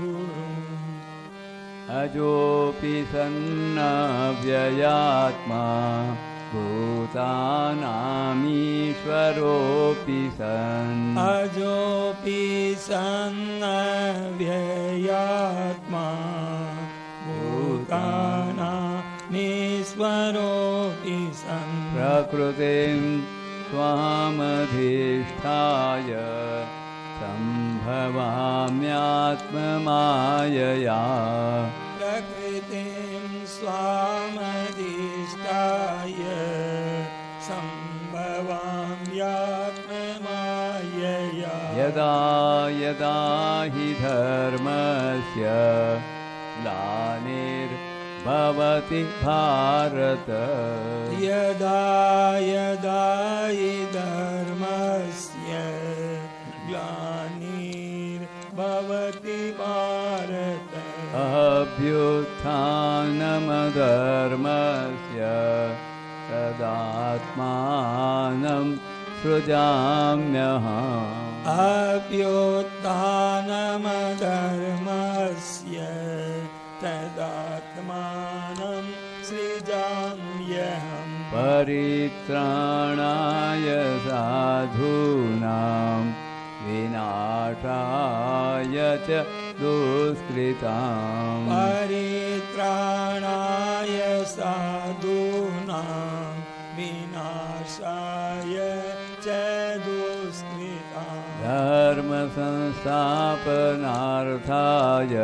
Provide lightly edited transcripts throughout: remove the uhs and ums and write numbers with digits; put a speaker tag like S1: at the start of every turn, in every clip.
S1: गुरुम्
S2: अजोऽपि सन्नव्ययात्मा भूतानामीश्वरोऽपि सन्
S1: अजोऽपि सन्नव्ययात्मा भूतानामीश्वरोऽपि सन्
S2: प्रकृतिं स्वामधिष्ठाय सम्भवाम्यात्ममायया
S1: प्रकृतिं स्वामधिष्ठाय सम्भवाम्यात्ममायया
S2: यदा यदा हि धर्मस्य ग्लानिर्भवति भारत
S1: यदा यदा हि धर्मस्य ग्लानिर्भवति भारत
S2: अभ्युत्थानमधर्मस्य तदात्मानं सृजाम्यहम्
S1: अभ्युत्थानमधर्मस्य तदात्मानं सृजाम्यहम्
S2: परित्राणाय साधूनां विनाशाय च दुष्कृताम्
S1: परित्राणाय साधूनां विनाशाय च दुष्कृताम्
S2: धर्म संस्थापनार्थाय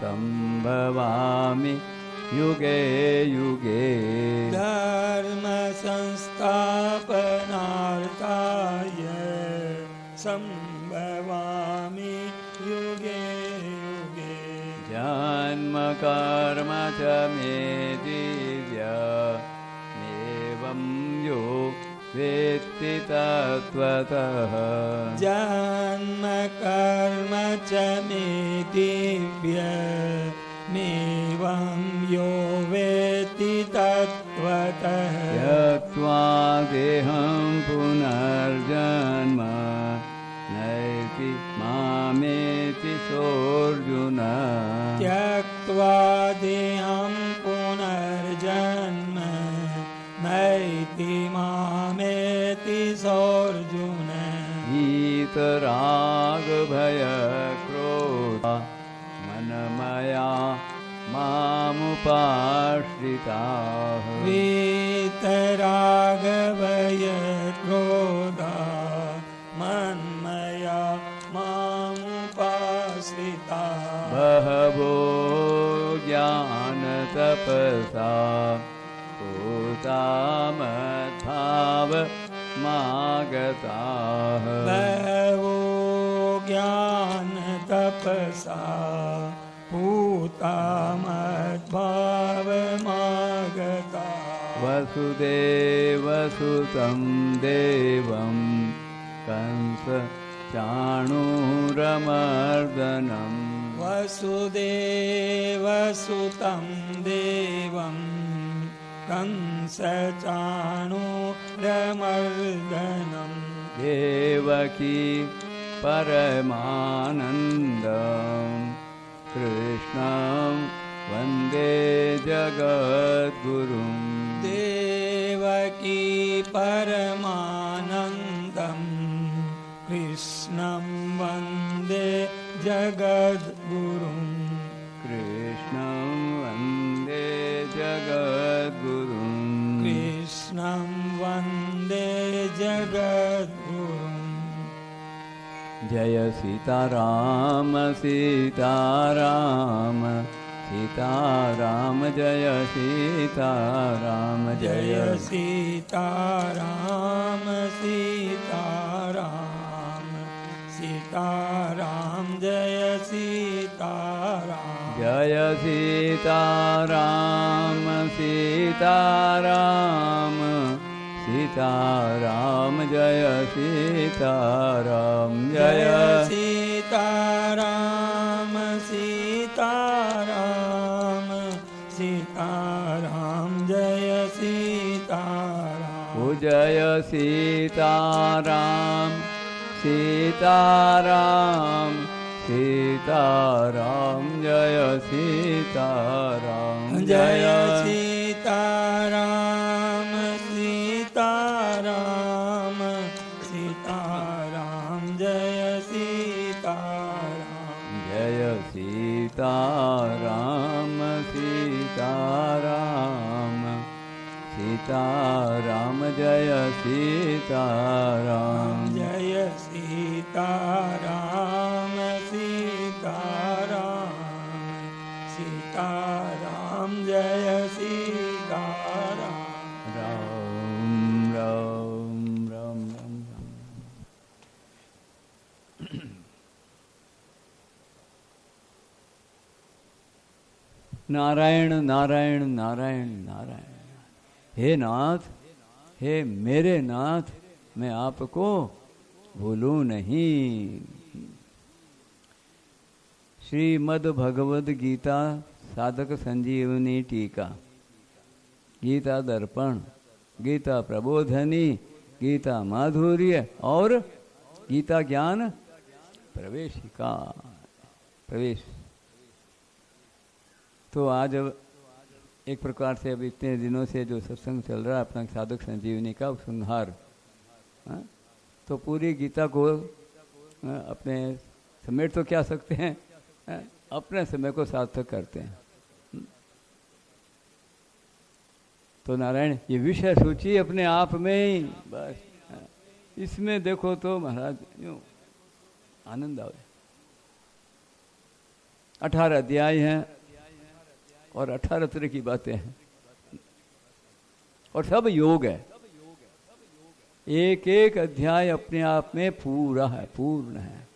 S2: संभवामि युगे युगे
S1: धर्म संस्थापनार्थाय संभवामि युगे युगे
S2: जन्म कर्म च मे दिव्यमेवं यो वेत्ति तत्त्वतः
S1: जन्म कर्म च मे दिव्यमेवं यो वेत्ति तत्त्वतः
S2: त्यक्त्वा देहं पुनर्जन्म नैति मामेति सोऽर्जुन
S1: त्यक्त्वा देहं पुनर्जन्म नैति मामेति सोऽर्जुन
S2: वीतरागभयक्रोधा मनमया मामुपाश्रिताः
S1: वीतरागभयक्रोधा मन्मया मामुपाश्रिताः
S2: बहवो ज्ञानतपसा पूतामद्भावमागताः
S1: बहवो ज्ञानतपसा पूतामद्भावमागताः
S2: वसुदेवसुतं देवं कंस चाणूरमर्दनम्
S1: वसुदेवसुतं देवं कंसचाणूरमर्दनम्
S2: देवकी परमानन्दं कृष्णं वन्दे जगद्गुरुं
S1: देवकी परमानन्दं कृष्णं वन्दे जगद्गुरुं
S2: कृष्णं वन्दे जगद्गुरुं
S1: कृष्णं वन्दे जगद्गुरुम्
S2: जय सीताराम सीताराम सीताराम जय सीताराम
S1: जय सीताराम सीताराम सीताराम जय सीताराम
S2: जय सीताराम सीताराम सीताराम जय सीताराम
S1: जय सीताराम सीताराम सीताराम जय सीताराम
S2: जय सीताराम सीताराम सीताराम जय सीताराम
S1: जय सीताराम सीताराम सीताराम जय सीताराम
S2: जय सीताराम सीताराम सीताराम जय सीताराम
S1: जय सीताराम सीताराम सीताराम जय सीताराम
S2: राम राम राम राम नारायण नारायण नारायण नारायण। हे नाथ, हे मेरे नाथ, मैं आपको भूलूं नहीं। श्रीमद् भगवद गीता साधक संजीवनी टीका, गीता दर्पण, गीता प्रबोधनी, गीता माधुर्य और गीता ज्ञान प्रवेशिका। प्रवेश तो आज अब एक प्रकार से अब इतने दिनों से जो सत्संग चल रहा है अपना साधक संजीवनी का उपसंहार, तो पूरी गीता को अपने समेट तो क्या सकते हैं, अपने समय को सार्थक करते हैं। तो नारायण ये विषय सूची अपने आप में ही बस, इसमें देखो तो महाराज यूँ आनंद आवे। 18 अध्याय हैं और 18 तरह की बातें हैं और सब योग है। एक एक अध्याय अपने आप में पूरा है, पूर्ण है।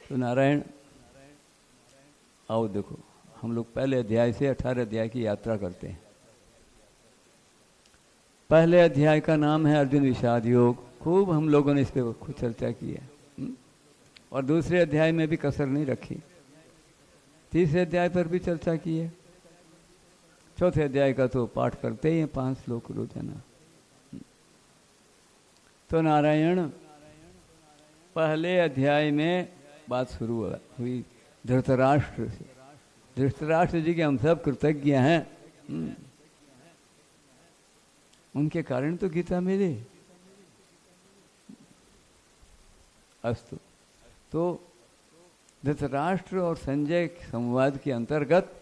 S2: तो नारायण आओ देखो, हम लोग पहले अध्याय से 18 अध्याय की यात्रा करते हैं। पहले अध्याय का नाम है अर्जुन विषाद योग। खूब हम लोगों ने इस पर खुद चर्चा की है और दूसरे अध्याय में भी कसर नहीं रखी। तीसरे अध्याय पर भी चर्चा की है। चौथे अध्याय का तो पाठ करते ही हैं 5 श्लोक रोजाना। तो नारायण पहले अध्याय में बात शुरू हुई धृतराष्ट्र से। धृतराष्ट्र जी के हम सब कृतज्ञ हैं, उनके कारण तो गीता मिली। अस्तु, तो धृतराष्ट्र और संजय संवाद के अंतर्गत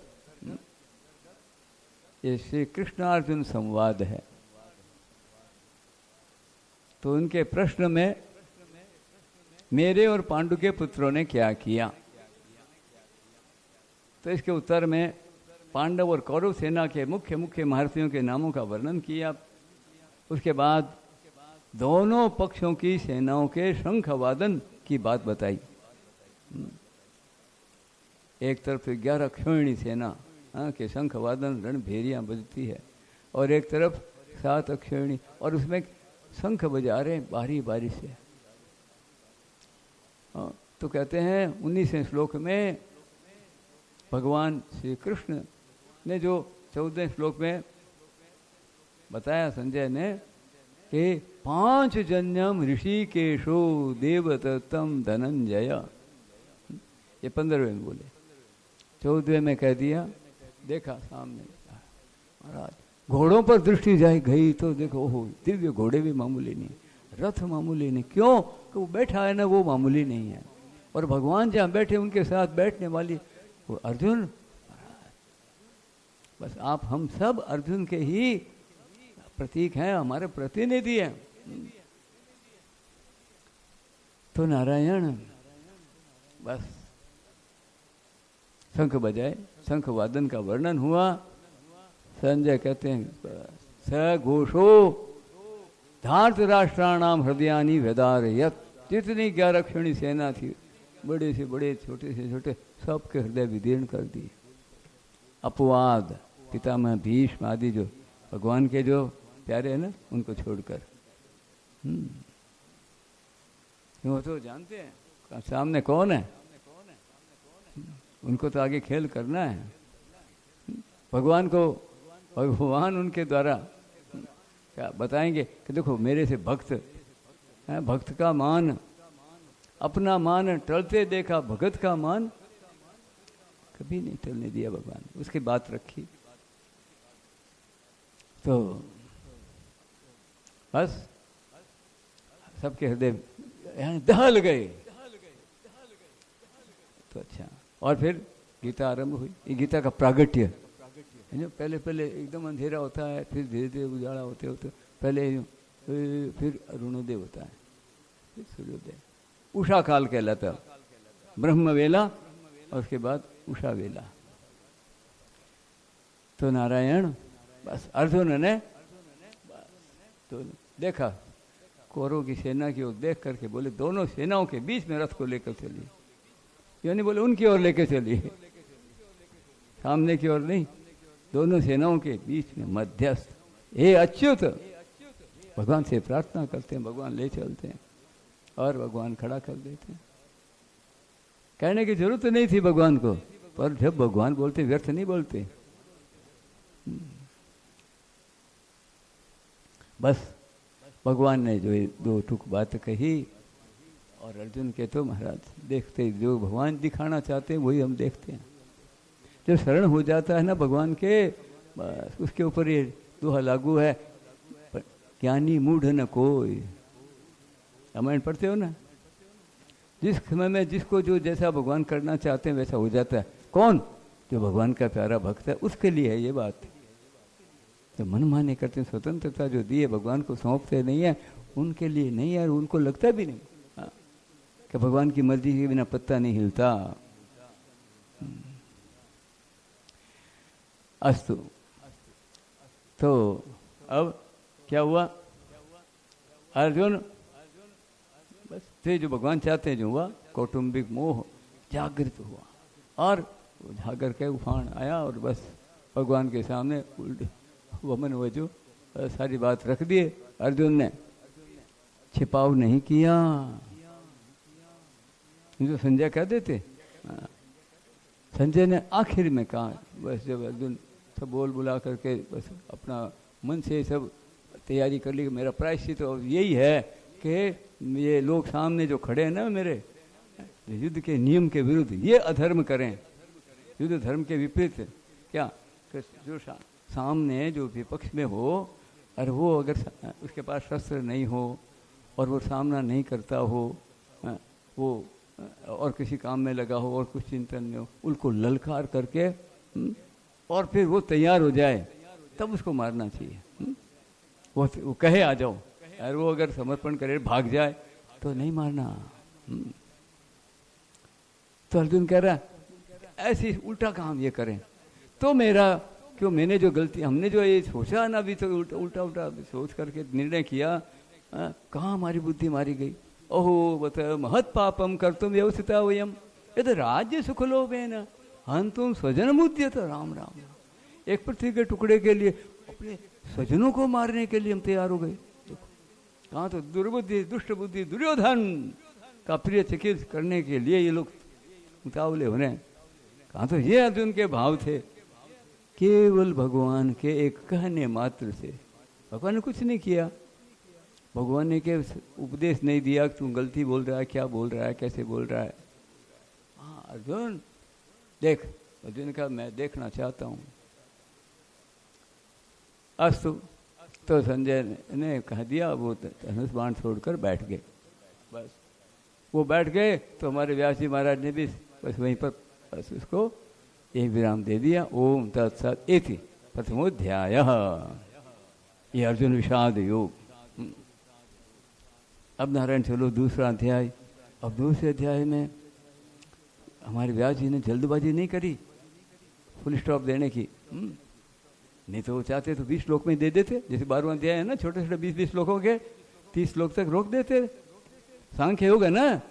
S2: ये श्री कृष्णार्जुन संवाद है। तो उनके प्रश्न में मेरे और पांडु के पुत्रों ने क्या किया, तो इसके उत्तर में पांडव और कौरव सेना के मुख्य मुख्य महारथियों के नामों का वर्णन किया। उसके बाद दोनों पक्षों की सेनाओं के शंख वादन की बात बताई। एक तरफ 11 अक्षौहिणी सेना के शंख वादन रणभेरियां बजती है और एक तरफ 7 अक्षौहिणी, और उसमें शंख बजा रहे बारी बारी से। तो कहते हैं 19वें श्लोक में भगवान श्री कृष्ण ने जो 14वें श्लोक में बताया संजय ने कि 5 जन्यम ऋषिकेशो देवदत्तम धनंजय, ये 15वें में बोले। 14वें में कह दिया, देखा सामने महाराज घोड़ों पर दृष्टि जाए गई तो देखो ओहो दिव्य घोड़े भी मामूली नहीं, रथ मामूली नहीं। क्यों कि वो बैठा है ना, वो मामूली नहीं है। और भगवान जहाँ बैठे उनके साथ बैठने वाली वो अर्जुन। बस आप हम सब अर्जुन के ही प्रतीक हैं, हमारे प्रतिनिधि हैं। तो नारायण बस शंख बजाए, शंख वादन का वर्णन हुआ। संजय कहते हैं स घोषो धार्तराष्ट्राणाम हृदयानि व्यदारयत्। जितनी 11 अक्षौहिणी सेना थी, बड़े से बड़े छोटे से छोटे, सबके हृदय विदीर्ण कर दिए। अपवाद पितामह भीष्म आदि जो भगवान के जो प्यारे हैं ना, उनको छोड़कर। क्यों तो जानते हैं सामने कौन है, उनको तो आगे खेल करना है। भगवान को, भगवान उनके द्वारा क्या बताएंगे कि देखो मेरे से भक्त है, भक्त का मान, अपना मान टलते देखा, भगत का मान कभी नहीं टलने दिया भगवान, उसकी बात रखी। तो बस सबके हृदय दहल गए। तो अच्छा, और फिर गीता आरंभ हुई। ये गीता का प्रागट्य है जो पहले पहले एकदम अंधेरा होता है, फिर धीरे धीरे उजाला होते होते पहले फिर अरुणोदय होता है, फिर सूर्योदय। उषा काल कहलाता, ब्रह्म वेला और उसके बाद उषा वेला। तो नारायण बस अर्जुन ने तो देखा कौरवों की सेना की ओर देख करके बोले दोनों सेनाओं के बीच में रथ को लेकर चलिए, यानी बोले उनकी ओर लेकर चलिए, सामने की ओर नहीं, दोनों सेनाओं के बीच में मध्यस्थ। हे अच्युत, भगवान से प्रार्थना करते हैं, भगवान ले चलते हैं और भगवान खड़ा कर देते हैं। कहने की जरूरत नहीं थी भगवान को, पर जब भगवान बोलते व्यर्थ नहीं बोलते। बस भगवान ने जो दो टुक बात कही और अर्जुन के तो महाराज देखते, जो भगवान दिखाना चाहते हैं वही हम देखते हैं। जब शरण हो जाता है ना भगवान के, बस उसके ऊपर ये दोहा लागू है, ज्ञानी मूढ़ न कोई। रामायण पढ़ते हो ना, जिस समय में जिसको जो जैसा भगवान करना चाहते हैं वैसा हो जाता है। कौन? जो भगवान का प्यारा भक्त है, उसके लिए है ये बात। तो मन माने करते हैं, स्वतंत्रता जो दी है भगवान को सौंपते नहीं है, उनके लिए नहीं है, उनको लगता भी नहीं कि भगवान की मर्जी के बिना पत्ता नहीं हिलता। अस्तु। तो अब क्या हुआ? अर्जुन बस थे जो भगवान चाहते हैं जो हुआ, कौटुंबिक मोह जागृत हुआ और जागर के उफान आया और बस भगवान के सामने उल्टे वमन वजो सारी बात रख दिए। अर्जुन ने छिपाव नहीं किया, जो संजय कह देते। संजय ने आखिर में कहा, बस जब अर्जुन सब बोल बुला करके बस अपना मन से सब तैयारी कर ली कि मेरा प्रायश्चित तो यही है कि ये लोग सामने जो खड़े हैं ना मेरे, युद्ध के नियम के विरुद्ध ये अधर्म करें, युद्ध धर्म के विपरीत। क्या जो सामने जो विपक्ष में हो और वो अगर उसके पास शस्त्र नहीं हो और वो सामना नहीं करता हो, वो और किसी काम में लगा हो और कुछ चिंतन में हो, उनको ललकार करके और फिर वो तैयार हो जाए तब उसको मारना चाहिए। वो कहे आ जाओ, और वो अगर समर्पण करे भाग जाए तो नहीं मारना। तो अर्जुन कह रहा ऐसी उल्टा काम ये करें तो मेरा क्यों, मैंने जो गलती, हमने जो ये सोचा ना, अभी तो उल्टा उल्टा सोच करके निर्णय किया, कहाँ हमारी बुद्धि मारी गई। ओहो बता महत पापम कर तुम व्यवस्थिता वयम यदि राज्य सुखलोभेन हंतुम स्वजन मुद्य तो राम राम। एक पृथ्वी के टुकड़े के लिए अपने स्वजनों को मारने के लिए हम तैयार हो गए। कहाँ तो दुर्बुद्धि दुष्ट बुद्धि दुर्योधन का प्रिय चिकित्सा करने के लिए ये लोग उतावले हो रहे हैं। कहाँ तो ये अर्जुन के भाव थे, केवल भगवान के एक कहने मात्र से। भगवान ने कुछ नहीं किया, भगवान ने के उपदेश नहीं दिया कि तू गलती बोल रहा है, क्या बोल रहा है, कैसे बोल रहा है। हाँ अर्जुन देख, अर्जुन का मैं देखना चाहता हूँ। अस्तु। तो संजय ने कह दिया, वो धनुष बाण छोड़कर बैठ गए। बस वो बैठ गए तो हमारे व्यास जी महाराज ने भी बस वहीं पर बस उसको एक विराम दे दिया। ओम तत्सत इति प्रथमोध्यायः। ये अर्जुन विषाद योग। अब नारायण चलो दूसरा अध्याय। अब दूसरे अध्याय में हमारे व्यास जी ने जल्दबाजी नहीं करी फुल स्टॉप देने की। नहीं तो वो चाहते तो 20 श्लोक में दे देते, जैसे 12वां अध्याय है ना, छोटे छोटे 20-20 श्लोकों के 30 श्लोक तक रोक देते। सांख्य योग है ना,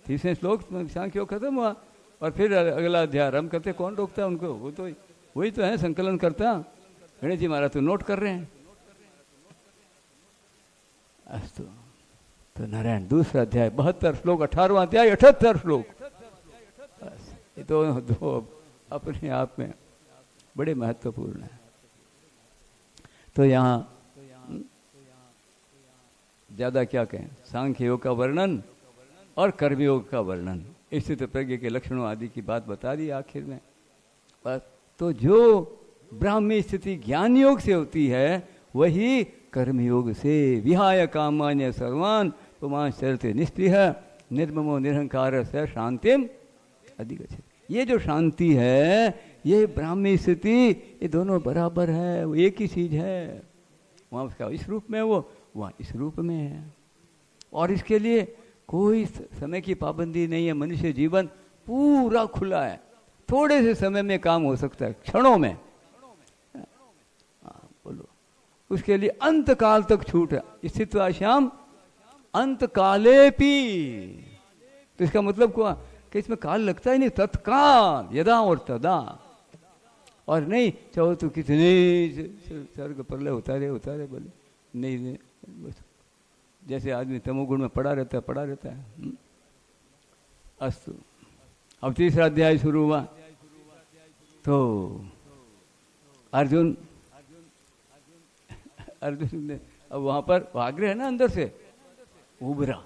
S2: 30वें श्लोक सांख्य योग खत्म हुआ और फिर अगला अध्याय आरम्भ करते। कौन रोकता है उनको? वो तो वही तो है संकलन करता। गणेश जी महाराज तो नोट कर रहे हैं। अस्तु। तो नारायण दूसरा अध्याय 72 श्लोक, 18वां अध्याय 78 श्लोक। बस ये दो अपने आप में बड़े महत्वपूर्ण है। तो यहाँ ज़्यादा क्या कहें, सांख्य योग का वर्णन और कर्मयोग का वर्णन, स्थित प्रज्ञ के लक्षणों आदि की बात बता दी आखिर में बस। तो जो ब्राह्मी स्थिति ज्ञान योग से होती है वही कर्मयोग से विहाय कामान्य सर्वान पुमांस चरते निष्क्रिय निर्ममो निरहंकार से शांतिम अधिगच्छति। ये जो शांति है, ये ब्राह्मी स्थिति, ये दोनों बराबर है, वो एक ही चीज है। वहाँ उसका इस रूप में, वो वहाँ इस रूप में है। और इसके लिए कोई समय की पाबंदी नहीं है। मनुष्य जीवन पूरा खुला है, थोड़े से समय में काम हो सकता है, क्षणों में। बोलो, उसके लिए अंत काल तक छूट है। स्थित्वा श्याम अंत काले पी, तो इसका मतलब क्या कि इसमें काल लगता ही नहीं, तत्काल यदा और तदा। और नहीं चाहो तो कितने सर्ग प्रलय होता रहे बोले नहीं, बस जैसे आदमी तमोगुण में पड़ा रहता है। अस्तु, अब तीसरा अध्याय शुरू हुआ। तो अर्जुन ने अब वहां पर आग्रह है ना, अंदर से उभरा।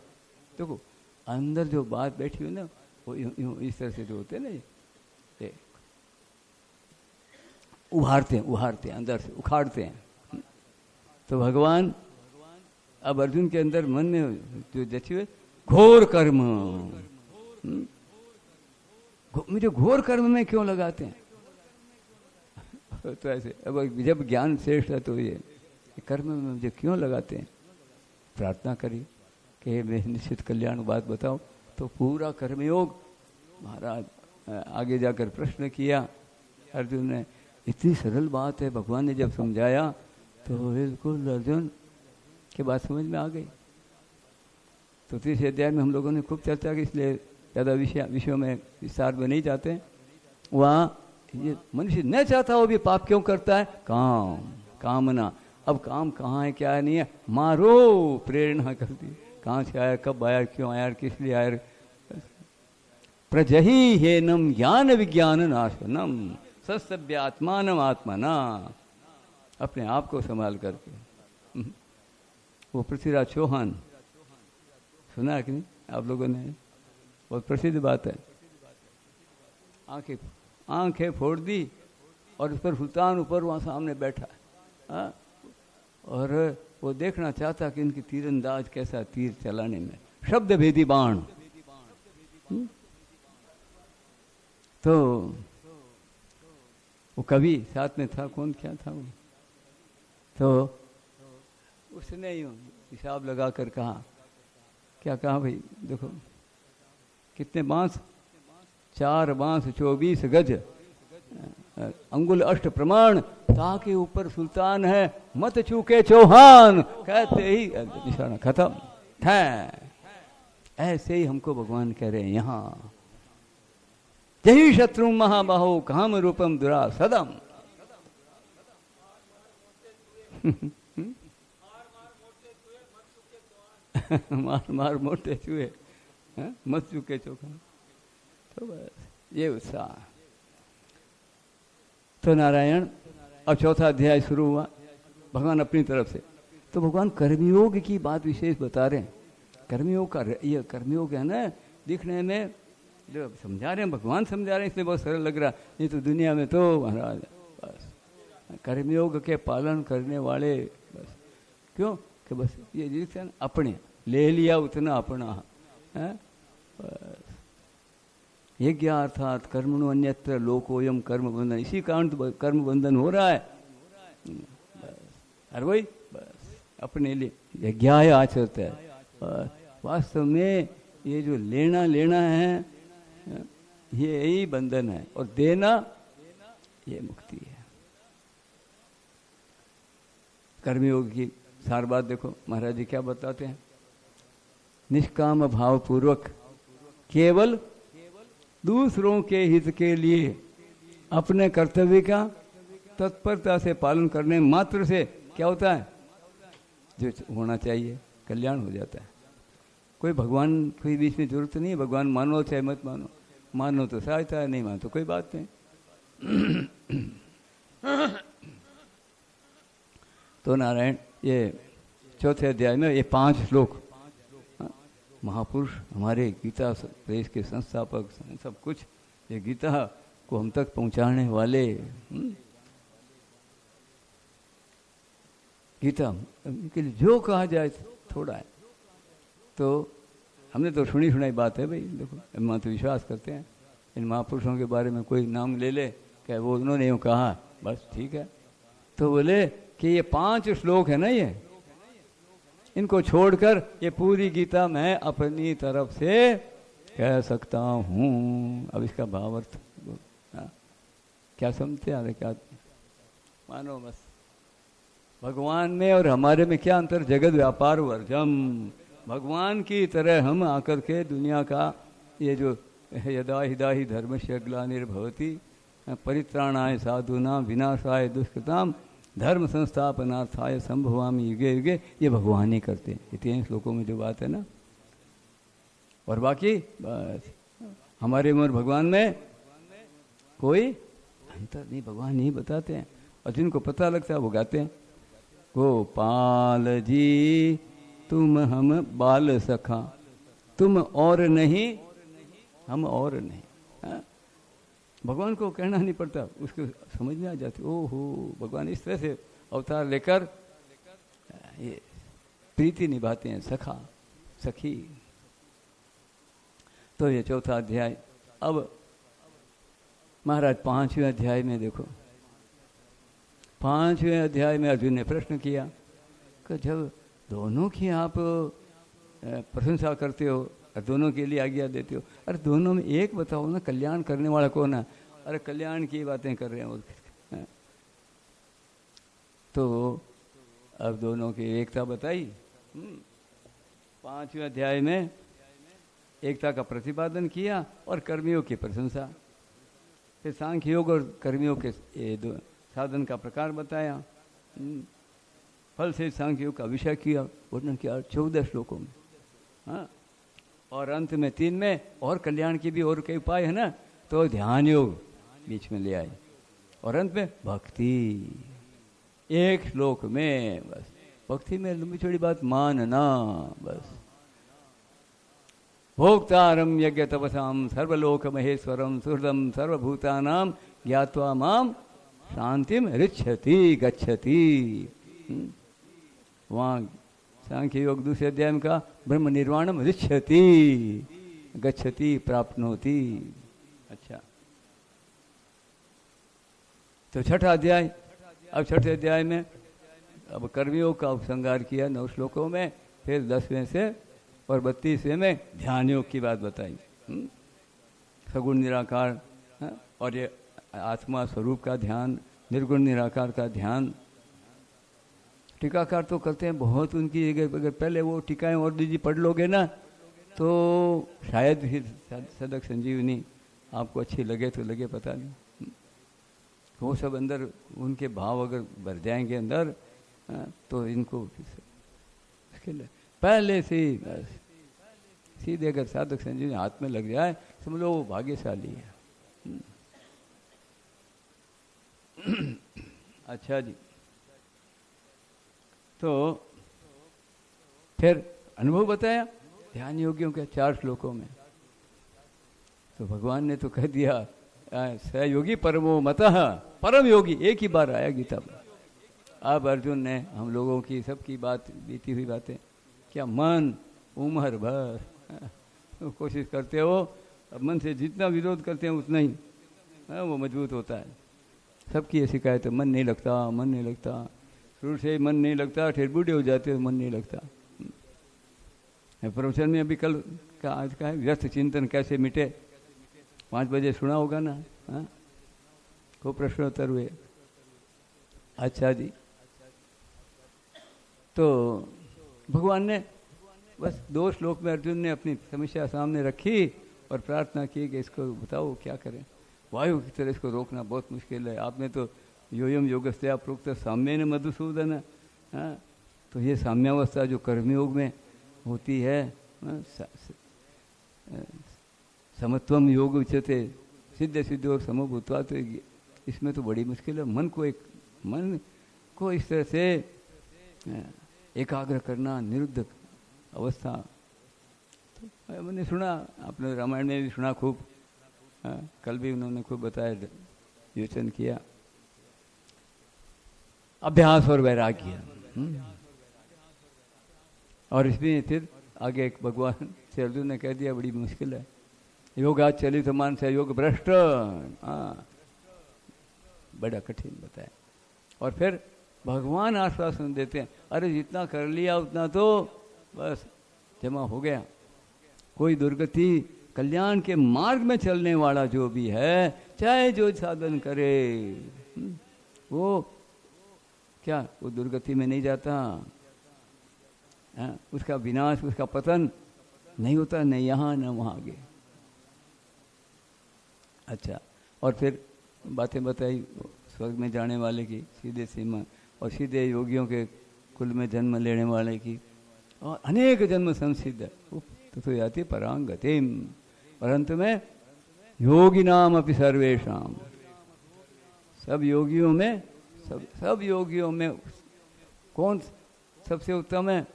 S2: देखो अंदर जो बात बैठी हुई ना, वो इस तरह से जो होते हैं ना, ये उभारते हैं अंदर से, उखाड़ते हैं। तो भगवान अब अर्जुन के अंदर मन में जो जची हुए घोर कर्म, मुझे घोर कर्म में क्यों लगाते हैं? तो ऐसे अब जब ज्ञान श्रेष्ठ है तो ये कर्म में मुझे क्यों लगाते हैं? प्रार्थना करी कि मैं निश्चित कल्याण बात बताओ। तो पूरा कर्मयोग महाराज आगे जाकर प्रश्न किया अर्जुन ने। इतनी सरल बात है, भगवान ने जब समझाया तो बिल्कुल अर्जुन की बात समझ में आ गई। तो तीसरे अध्याय में हम लोगों ने खूब चर्चा की, इसलिए ज़्यादा विषयों में विस्तार में नहीं जाते। वहाँ ये मनुष्य न चाहता हो भी पाप क्यों करता है? कामना। अब काम कहाँ है, क्या है, नहीं है, मारो प्रेरणा करती। कहाँ से आया, कब आया, क्यों आया, किस लिए आया? प्रजहि हेनम ज्ञान विज्ञान नाशनम सस्तभ्य आत्मानम आत्मना। अपने आप को संभाल करके। वो पृथ्वीराज चौहान सुना है कि नहीं आप लोगों ने? बहुत प्रसिद्ध बात है। आंखें फोड़ दी और उस पर सुल्तान ऊपर वहाँ सामने बैठा है, और वो देखना चाहता कि इनकी तीरंदाज कैसा तीर चलाने में, शब्द भेदी बाण। तो वो कवि साथ में था, कौन क्या था वो? तो उसने ही हिसाब लगा कर कहा, क्या कहा भाई? देखो कितने बांस, 4 बांस 24 गज, अंगुल अष्ट प्रमाण, ताकि ऊपर सुल्तान है, मत चूके चौहान। कहते ही निशाना खत्म है। ऐसे ही हमको भगवान कह रहे हैं यहाँ, यही शत्रु महाबाहो काम रूपम दुरा सदम। मार मोटे चूहे, मत चूके चौहान। तो बस ये उत्साह। तो नारायण अब चौथा अध्याय शुरू हुआ भगवान अपनी तरफ से। तो भगवान कर्मयोग की बात विशेष बता रहे हैं। कर्मयोग का ये कर्मयोग है ना, दिखने में जो समझा रहे हैं, भगवान समझा रहे हैं, इसलिए बहुत सरल लग रहा। नहीं तो दुनिया में तो महाराज बस कर्मयोग के पालन करने वाले बस क्यों कि बस ये जिसे अपने ले लिया उतना अपना है। यज्ञ अर्थात कर्मणु अन्यत्र लोकोयम कर्म बंधन, इसी कारण तो कर्म बंधन हो रहा है। अरे वही बस अपने लिए यज्ञाय आचरता है। वास्तव में ये जो लेना है ये यही बंधन है, और देना ये मुक्ति है। कर्मयोग की सार बात देखो महाराज जी क्या बताते हैं। निष्काम भाव पूर्वक केवल दूसरों के हित के लिए अपने कर्तव्य का तत्परता से पालन करने मात्र से क्या होता है, जो होना चाहिए कल्याण हो जाता है। कोई भगवान कोई बीच में जरूरत नहीं है। भगवान मानो चाहे मत मानो, मानो तो सहायता है, नहीं मानो तो कोई बात नहीं। तो नारायण ये चौथे अध्याय में ये 5 श्लोक, महापुरुष हमारे गीता प्रेस के संस्थापक सब कुछ, ये गीता को हम तक पहुंचाने वाले, गीता के लिए जो कहा जाए थोड़ा है। तो हमने तो सुनी सुनाई बात है भाई, देखो हम तो विश्वास करते हैं इन महापुरुषों के बारे में, कोई नाम ले ले क्या वो उन्होंने यूँ कहा बस ठीक है। तो बोले कि ये 5 श्लोक है ना, ये इनको छोड़कर ये पूरी गीता मैं अपनी तरफ से कह सकता हूँ। अब इसका भावार्थ क्या समझते आ रहे, क्या मानो बस भगवान में और हमारे में क्या अंतर, जगत व्यापार वर्जम, भगवान की तरह हम आकर के दुनिया का ये जो यदा हिदा ही धर्मस्य ग्लानिर्भवति परित्राणाय साधूनां विनाशाय दुष्कृताम धर्म संस्थापनार्थाय संभवामि युगे युगे, ये भगवान ही करते हैं। ये 3 श्लोकों में जो बात है ना, और बाकी बस हमारे में और भगवान में कोई अंतर नहीं, भगवान ही बताते हैं और जिनको पता लगता है वो गाते हैं। गोपाल जी तुम हम बाल सखा, तुम और नहीं हम और नहीं। हाँ? भगवान को कहना नहीं पड़ता, उसको समझ में आ जाती, ओहो भगवान इस तरह से अवतार लेकर ये प्रीति निभाते हैं, सखा सखी। तो ये चौथा अध्याय। अब महाराज 5वें अध्याय में देखो, 5वें अध्याय में अर्जुन ने प्रश्न किया कि जब दोनों की आप प्रशंसा करते हो और दोनों के लिए आज्ञा देते हो, अरे दोनों में एक बताओ ना, कल्याण करने वाला कौन है? अरे कल्याण की बातें कर रहे हैं और तो अब दोनों की एकता बताई। 5वें अध्याय में एकता का प्रतिपादन किया और कर्मियों की प्रशंसा, फिर सांख्य योग और कर्मियों के साधन का प्रकार बताया, फल से सांख्य योग का विषय किया, वर्णन किया 14 श्लोकों में। हाँ, और अंत में 3 में और कल्याण की भी और कई उपाय है ना, तो ध्यान योग बीच में ले आए और अंत में भक्ति 1 श्लोक में। बस भक्ति में लंबी चौड़ी बात मानना, बस भोक्तारम यज्ञ तपसाम सर्वलोक महेश्वरम सुहृदम सर्वभूतानां ज्ञात्वा माम शांतिम ऋच्छति गच्छति। वहाँ सांख्य योग 2 अध्याय में का ब्रह्म निर्वाणम ऋच्छति गच्छति प्राप्नोति। अच्छा, तो 6ठा अध्याय। अब 6ठे अध्याय में अब कर्मियों का उपसंहार किया 9 श्लोकों में, फिर 10वें से और 32वें में ध्यान योग की बात बताई, सगुण निराकार और ये आत्मा स्वरूप का ध्यान, निर्गुण निराकार का ध्यान। टीकाकार तो करते हैं बहुत उनकी, अगर पहले वो टीकाएं और दीजिए पढ़ लोगे ना तो शायद फिर सदक संजीवनी आपको अच्छी लगे तो लगे, पता नहीं। वो सब अंदर उनके भाव अगर भर जाएंगे अंदर तो इनको मुश्किल है। पहले से ही सीधे अगर साधक संजीवनी हाथ में लग जाए समझ लो वो भाग्यशाली है। अच्छा जी, तो फिर अनुभव बताया ध्यान योगियों के 4 श्लोकों में। तो भगवान ने तो कह दिया सहयोगी परमो मतः, परम योगी एक ही बार आया गीता में। अब अर्जुन ने हम लोगों की सबकी बात बीती हुई बातें, क्या मन उम्र भर कोशिश करते हो, अब मन से जितना विरोध करते हैं उतना ही वो मजबूत होता है। सबकी ये शिकायत है, मन नहीं लगता, मन नहीं लगता, शुरू से मन नहीं लगता, फिर बूढ़े हो जाते हो मन नहीं लगता। प्रवचन में अभी कल का आज का है व्यर्थ चिंतन कैसे मिटे, 5 बजे सुना होगा ना। हाँ, को प्रश्नोत्तर हुए। अच्छा जी, तो भगवान ने बस 2 श्लोक में अर्जुन ने अपनी समस्या सामने रखी और प्रार्थना की कि इसको बताओ क्या करें। वायु की तरह इसको रोकना बहुत मुश्किल है। आपने तो योयम योगस्त्या प्रोक्त साम्येन मधुसूदन, हाँ, तो ये साम्यावस्था जो कर्मयोग में होती है, समत्वम योग उच्यते सिद्ध सिद्ध और समभूतवा, तो इसमें तो बड़ी मुश्किल है। मन को इस तरह से एकाग्र करना, निरुद्ध अवस्था। तो मैंने सुना, आपने रामायण में भी सुना खूब, कल भी उन्होंने खूब बताया, योचन किया। अभ्यास और वैराग्य। और इसमें फिर आगे एक भगवान से अर्जुन ने कह दिया, बड़ी मुश्किल है, योगाच चलित मानस योग भ्रष्ट। हाँ, बड़ा कठिन बताया। और फिर भगवान आश्वासन देते हैं, अरे जितना कर लिया उतना तो बस जमा हो गया। कोई दुर्गति, कल्याण के मार्ग में चलने वाला जो भी है, चाहे जो साधन करे, वो क्या, वो दुर्गति में नहीं जाता। उसका विनाश, उसका पतन नहीं होता, न यहाँ न वहाँ आगे। अच्छा, और फिर बातें बताई स्वर्ग में जाने वाले की, सीधे सीमा, और सीधे योगियों के कुल में जन्म लेने वाले की, और अनेक जन्म संसिद्ध तो याति परांगतिम। और अंत में योगी नाम अपि सर्वेशाम, सब योगियों में, सब योगियों में कौन सबसे उत्तम है?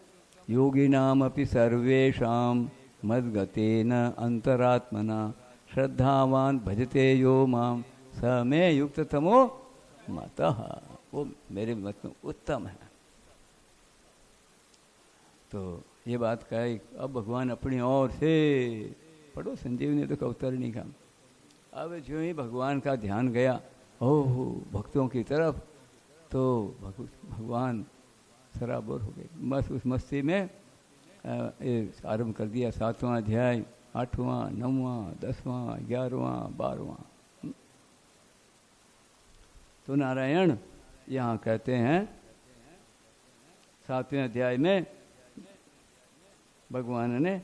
S2: योगी नाम अपि सर्वेशाम मद्गतेन अंतरात्मना श्रद्धावान भजते यो माम स मे युक्ततमो मतः। वो मेरे मत में उत्तम है। तो ये बात कही। अब भगवान अपनी ओर से, पढ़ो संजीवनी तो अवतरणी का। अब जो ही भगवान का ध्यान गया ओहो भक्तों की तरफ, तो भगवान सराबोर हो गए। बस उस मस्ती में आरंभ कर दिया 7वां अध्याय, 8वां, 9वां, 10वां, 11वां, 12वां। तो नारायण यहाँ कहते हैं 7वें अध्याय में भगवान ने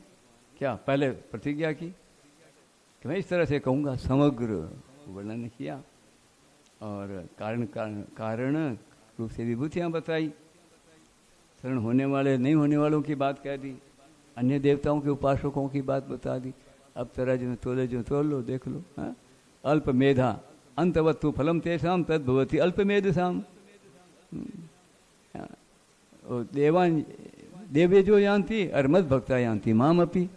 S2: क्या पहले प्रतिज्ञा की कि मैं इस तरह से कहूँगा, समग्र वर्णन किया और कारण रूप से विभूतियाँ बताई, शरण होने वाले नहीं होने वालों की बात कह दी, अन्य देवताओं के उपासकों की बात बता दी। अब तरह जो तोले जो तोल लो, देख लो। हाँ, अल्प मेधा अंतवत्तु फलम तेषाम तद्भवति अल्पमेधसाम। देवान देवे जो यान्ति और मद भक्ता यान्ति माम अपि।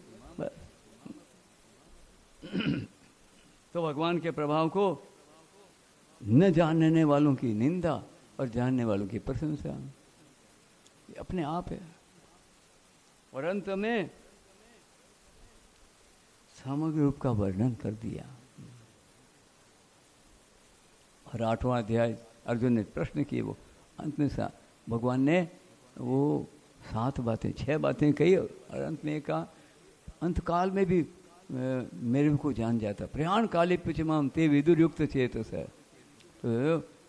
S2: तो भगवान के प्रभाव को न जानने वालों की निंदा और जानने वालों की प्रशंसा, ये अपने आप है। और अंत में समग्र रूप का वर्णन कर दिया। और 8वां अध्याय अर्जुन ने प्रश्न किए, वो अंत में भगवान ने वो 7 बातें 6 बातें कही और अंत में कहा अंतकाल में भी मेरे को जान जाता। प्रयाण काले पिछमाम ते विदुर युक्त चेतस है। तो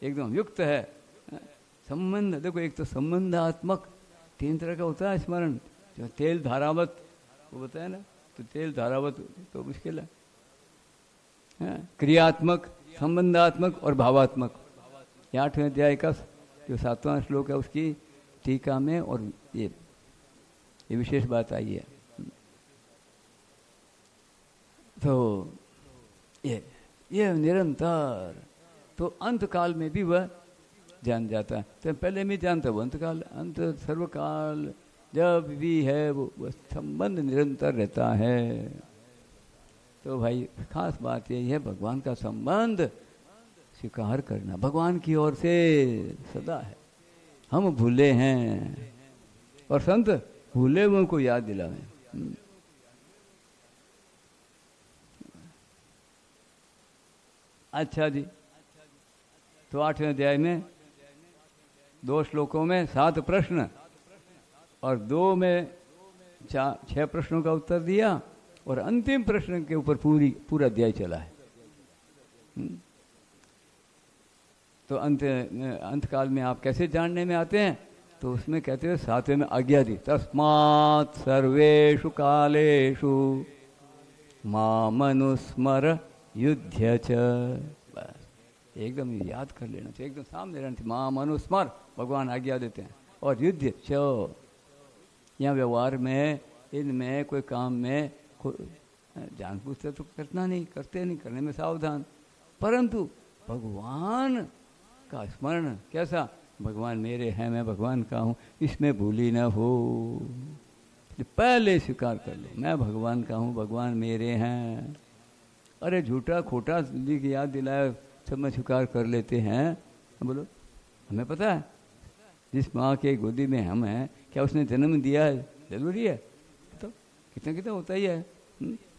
S2: एकदम युक्त है। संबंध देखो, एक तो संबंधात्मक 3 तरह का होता है स्मरण, जो तेल धारावत वो बताया ना, तो तेल धारावत तो मुश्किल है। क्रियात्मक, संबंधात्मक और भावात्मक। 8वें अध्याय का जो 7वां श्लोक है उसकी टीका में और ये विशेष बात आई है। तो ये निरंतर, तो अंत काल में भी वह जान जाता है। तो पहले में जानता वो अंतकाल, अंत सर्वकाल जब भी है वो संबंध निरंतर रहता है। तो भाई खास बात यही है, भगवान का संबंध स्वीकार करना भगवान की ओर से सदा है। हम भूले हैं और संत भूले हुए को याद दिलावें। अच्छा जी, तो 8वें अध्याय में 2 श्लोकों में 7 प्रश्न और 2 में 6 प्रश्नों का उत्तर दिया और अंतिम प्रश्न के ऊपर पूरा अध्याय चला है। तो अंतकाल में आप कैसे जानने में आते हैं? तो उसमें कहते हैं 7वें में आज्ञा दी, तस्मात् सर्वेषु कालेषु मामनुस्मर युध्य च। बस एकदम याद कर लेना चाहिए, एकदम सामने रहना चाहिए। मामनुस्मर भगवान आज्ञा देते हैं, और युध्य च यहाँ व्यवहार में, इनमें कोई काम में जान पूछते तो करना नहीं, करते नहीं, करने में सावधान। परंतु भगवान का स्मरण कैसा? भगवान मेरे हैं, मैं भगवान का हूँ, इसमें भूली न हो। पहले स्वीकार कर लो, मैं भगवान का हूँ, भगवान मेरे हैं। अरे झूठा खोटा जी की याद दिलाया सब में स्वीकार कर लेते हैं। बोलो हमें पता है जिस माँ के गोदी में हम हैं, क्या उसने जन्म दिया है? जरूरी है? तो कितना कितना होता ही है।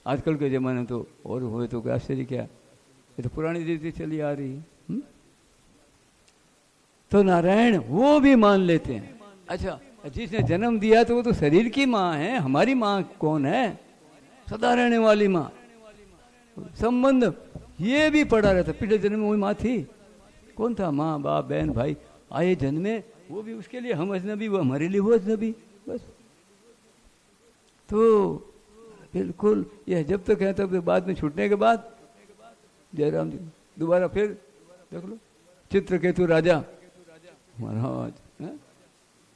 S2: आजकल के ज़माने तो और हुए तो क्या आश्चर्य, क्या ये तो पुरानी रीति चली आ रही है। तो नारायण वो भी मान लेते हैं। अच्छा, जिसने जन्म दिया तो वो तो शरीर की माँ है, हमारी माँ कौन है? सदा रहने वाली माँ। संबंध ये भी पड़ा रहता, पिछले जन्म में वही माँ थी। कौन था? माँ बाप बहन भाई आए जन्मे, वो भी उसके लिए हम अजनबी, वो हमारे लिए वो अजनबी, बस। तो बिल्कुल यह जब तक है तब, बाद में छूटने के बाद जयराम जी दोबारा फिर देख लो, चित्रकेतु राजा महाराज।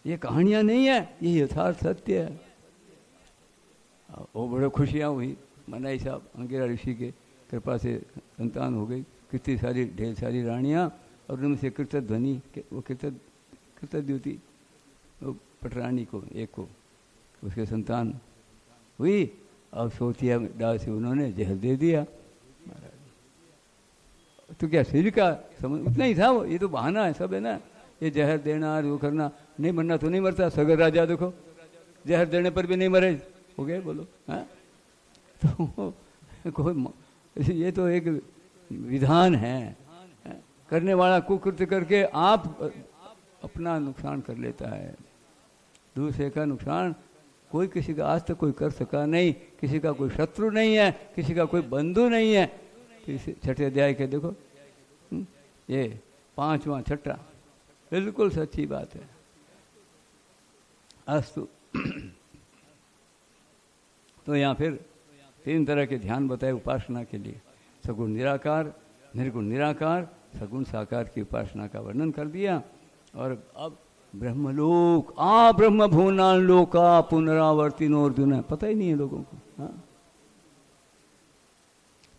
S2: ये कहानियां नहीं है, ये यथार्थ सत्य है। वो बड़े खुशियाँ हुई, मनाई साहब अंगिरा ऋषि के कृपा से संतान हो गई, कितनी सारी ढेर सारी रानियाँ, और उनमें से कृतध्वनि वो कृतद्युति वो पटरानी को एक को उसके संतान हुई। अब सोतिया डाल से उन्होंने जहर दे दिया। तो क्या शरीर का समझ उतना ही था वो, ये तो बहाना है सब, है ना। ये जहर देना वो करना, नहीं मरना तो नहीं मरता। सगर राजा देखो, जहर देने पर भी नहीं मरे, हो गए। बोलो हाँ। तो कोई ये तो एक विधान है। करने वाला कुकृत्य करके आप अपना नुकसान कर लेता है। दूसरे का नुकसान कोई किसी का आज तक कोई कर सका नहीं, किसी का कोई शत्रु नहीं है, किसी का कोई बंधु नहीं है। छठे अध्याय के देखो, ये 5वां छठा, बिल्कुल सच्ची बात है। अस्तु। तो यहाँ फिर 3 तरह के ध्यान बताए उपासना के लिए। सगुण निराकार, निर्गुण निराकार, सगुण साकार की उपासना का वर्णन कर दिया। और अब ब्रह्मलोक, ब्रह्म भुवनान लोका पुनरावर्तिनो अर्जुन, पता ही नहीं है लोगों को। हाँ,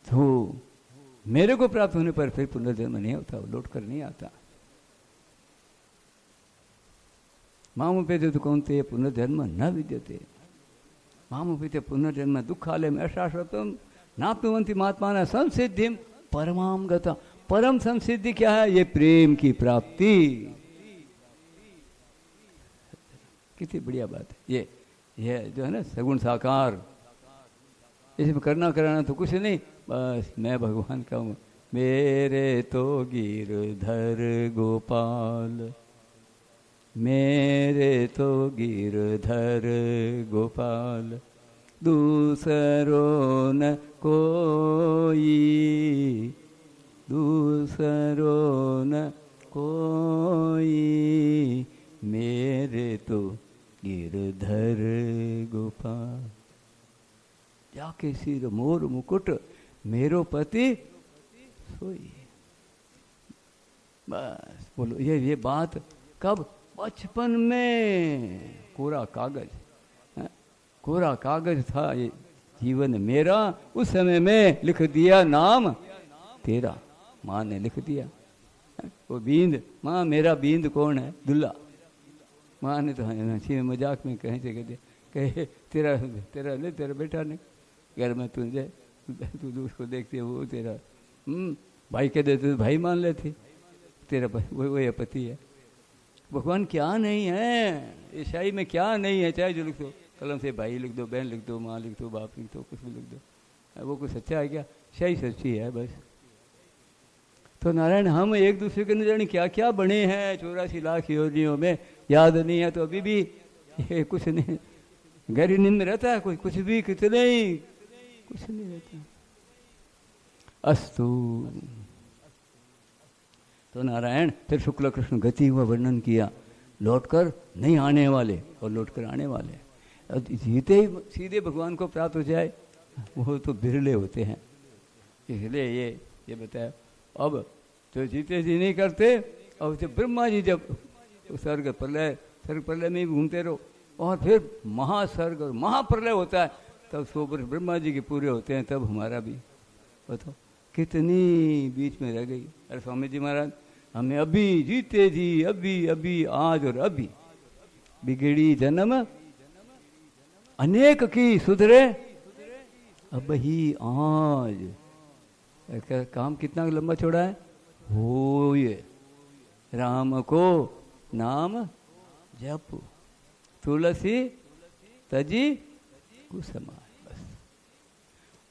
S2: तो मेरे को प्राप्त होने पर फिर पुनर्जन्म नहीं होता, लौट कर नहीं आता। मामुपेते तो कौन्तेय पुनर्जन्म न विद्यते, मामुपेते पुनर्जन्म दुःखालयम् अशाश्वतम् नाप्नुवन्ति महात्मानः संसिद्धिं परमां गता। परम संसिद्धि क्या है? ये प्रेम की प्राप्ति। कितनी बढ़िया बात है ये जो है ना, सगुण साकार। इसमें करना कराना तो कुछ नहीं, बस मैं भगवान का हूँ। मेरे तो गिरधर गोपाल, मेरे तो गिरधर गोपाल, दूसरो न कोई, दूसरो न कोई, मेरे तो गिरधर गोपाल। जाके सिर मोर मुकुट मेरो पति सोई। बस बोलो, ये बात कब? बचपन में कोरा कागज, कोरा कागज था ये जीवन मेरा, उस समय में लिख दिया नाम तेरा। माँ ने लिख दिया वो बींद, माँ मेरा बींद कौन है? दुल्ला। माँ ने तो हंसी में मजाक में कहीं से कहे तेरा तेरा नहीं, तेरा बेटा नहीं, घर में तुझे तू उसको देखती है वो तेरा भाई कह देते तो भाई मान लेती, तेरा वो पति है। भगवान क्या नहीं है, ईसाई में क्या नहीं है? चाहे जो लिख दो, कलम से भाई लिख दो, बहन लिख दो, माँ लिख दो, बाप लिख दो, कुछ भी लिख दो, वो कुछ सच्चा है क्या? सही सच्ची है बस। तो नारायण हम एक दूसरे के न जाने क्या क्या बने हैं 84 लाख योनियों में, याद नहीं है तो अभी भी ये कुछ नहीं, गहरी नींद में रहता है कोई, कुछ भी कितने ही कुछ नहीं रहता। अस्तु। तो नारायण फिर शुक्ल कृष्ण गति हुआ वर्णन किया, लौटकर नहीं आने वाले और लौटकर आने वाले। जीते ही सीधे भगवान को प्राप्त हो जाए वो तो बिरले होते हैं, इसलिए ये बताया। अब तो जीते जी नहीं करते। और जब ब्रह्मा जी जब सर्ग प्रलय में घूमते रहो, और फिर महासर्ग और महाप्रलय होता है, तब 100 वर्ष ब्रह्मा जी के पूरे होते हैं, तब हमारा भी बताओ कितनी बीच में रह गई। अरे स्वामी जी महाराज हमें अभी जीते जी अभी अभी आज और अभी बिगड़ी जन्म अनेक की सुधरे अब ही आज। काम कितना लंबा चौड़ा है। हो ये राम को नाम जप तुलसी तजी कुसमाय। बस